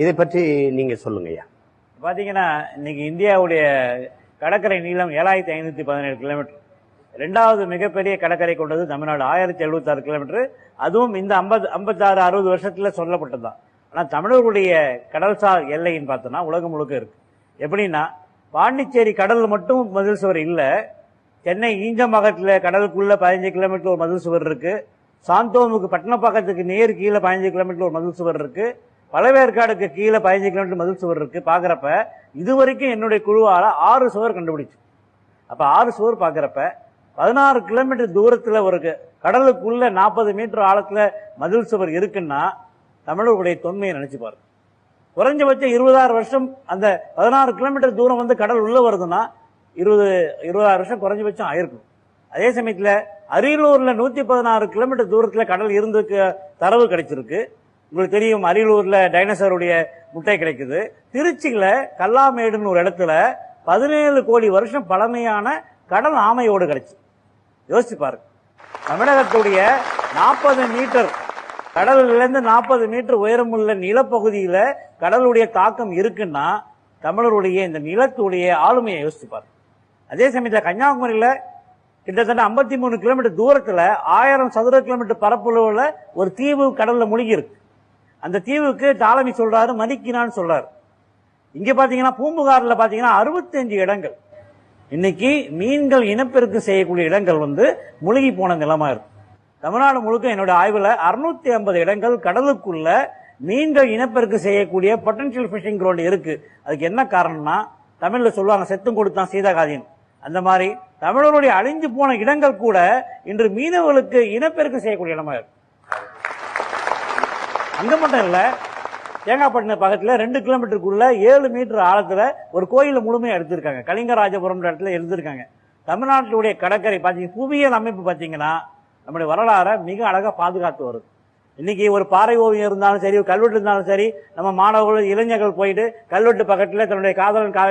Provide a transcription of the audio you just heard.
இதை பற்றி நீங்க சொல்லுங்க ஐயா. பாத்தீங்கன்னா இன்னைக்கு இந்தியாவுடைய கடற்கரை நீளம் 7517 கிலோமீட்டர். இரண்டாவது மிகப்பெரிய கடற்கரை கொண்டது தமிழ்நாடு 1076 கிலோமீட்டர். அதுவும் இந்த 56-60 வருஷத்துல சொல்லப்பட்டதுதான். ஆனா தமிழர்களுடைய கடல்சார் எல்லைன்னு பார்த்தோம்னா உலகம் முழுக்க இருக்கு. எப்படின்னா பாண்டிச்சேரி கடல் மட்டும் மதில் சுவர் இல்ல, சென்னை ஈஞ்சம்பாக்கத்துல கடலுக்குள்ள 15 கிலோமீட்டர் ஒரு மதில் சுவர் இருக்கு, சாந்தோமுக்கு பட்டணப்பாக்கத்துக்கு நேர் கீழே 15 கிலோமீட்டர் ஒரு மதில் சுவர் இருக்கு, பழவேற்காடுக்கு கீழே 15 கிலோமீட்டர் மதில் சுவர் இருக்கு. பாக்குறப்ப இதுவரைக்கும் என்னுடைய குழுவால 6 சுவர் கண்டுபிடிச்சு. அப்ப 6 சுவர் பாக்குறப்ப 16 கிலோமீட்டர் தூரத்துல ஒரு கடலுக்குள்ள 40 மீட்டர் ஆழத்துல மதில் சுவர் இருக்குன்னா தமிழர்களுடைய தொன்மையை நினைச்சு பாருங்க. குறைஞ்சபட்சம் 20,000 வருஷம் அந்த 16 கிலோமீட்டர் தூரம் வந்து கடல் உள்ள வருதுன்னா 20,000 வருஷம் குறைஞ்சபட்சம் ஆயிருக்கும். அதே சமயத்துல அரியலூர்ல 116 கிலோமீட்டர் தூரத்துல கடல் இருந்துக்கு தரவு கிடைச்சிருக்கு. உங்களுக்கு தெரியும், அரியலூர்ல டைனோசருடைய முட்டை கிடைக்குது. திருச்சியில கல்லாமேடுன்னு ஒரு இடத்துல 17 கோடி வருஷம் பழமையான கடல் ஆமையோடு கிடைச்சு. யோசிச்சு பாருங்க. தமிழகத்துடைய 40 மீட்டர் கடலிலிருந்து இருந்து 40 மீட்டர் உயரமுள்ள நிலப்பகுதியில கடலுடைய தாக்கம் இருக்குன்னா தமிழருடைய இந்த நிலத்துடைய ஆளுமையை யோசிச்சு பாருங்க. அதே சமயத்தில் கன்னியாகுமரியில கிட்டத்தட்ட 53 கிலோமீட்டர் தூரத்துல 1000 சதுர கிலோமீட்டர் பரப்புள்ள ஒரு தீவு கடல்ல மூழ்கி இருக்கு. அந்த தீவுக்கு டாலமி சொல்றாரு, மணிக்கினான்னு சொல்றாரு. இங்க பாத்தீங்கன்னா பூம்புகார்ல பாத்தீங்கன்னா 65 இடங்கள் இன்னைக்கு மீன்கள் இனப்பெருக்கம் செய்யக்கூடிய இடங்கள் வந்து மூழ்கி போன நிலமா இருக்கு. தமிழ்நாடு முழுக்க என்னோட ஆய்வுல 650 இடங்கள் கடலுக்குள்ள மீன்கள் இனப்பெருக்கம் செய்யக்கூடிய பொட்டன்ஷியல் பிஷிங் கிரவுண்ட் இருக்கு. அதுக்கு என்ன காரணம்னா தமிழ்ல சொல்லுவாங்க செத்தும் கொடுத்தான் சீதாகாதின். அந்த மாதிரி தமிழருடைய அழிஞ்சு போன இடங்கள் கூட இன்று மீனவர்களுக்கு இனப்பெருக்கம் செய்யக்கூடிய இடமா இருக்கு. அங்க மட்டும் இல்ல, தேங்காய்பட்டினம் பக்கத்துல 2 கிலோமீட்டருக்குள்ள 7 மீட்டர் ஆழத்துல ஒரு கோயில முழுமையா எடுத்திருக்காங்க. கலிங்கராஜபுரம் இடத்துல எடுத்திருக்காங்க. தமிழ்நாட்டுடைய கடற்கரை பாத்தீங்கன்னா புவியியல் அமைப்பு பாத்தீங்கன்னா நம்முடைய வரலாறை மிக அழகா பாதுகாத்து வருது. இன்னைக்கு ஒரு பாறை ஓவியம் இருந்தாலும் சரி, கல்வெட்டு இருந்தாலும் சரி, நம்ம மாணவர்கள் இளைஞர்கள் போயிட்டு கல்வெட்டு பக்கத்துல தன்னுடைய காதலன்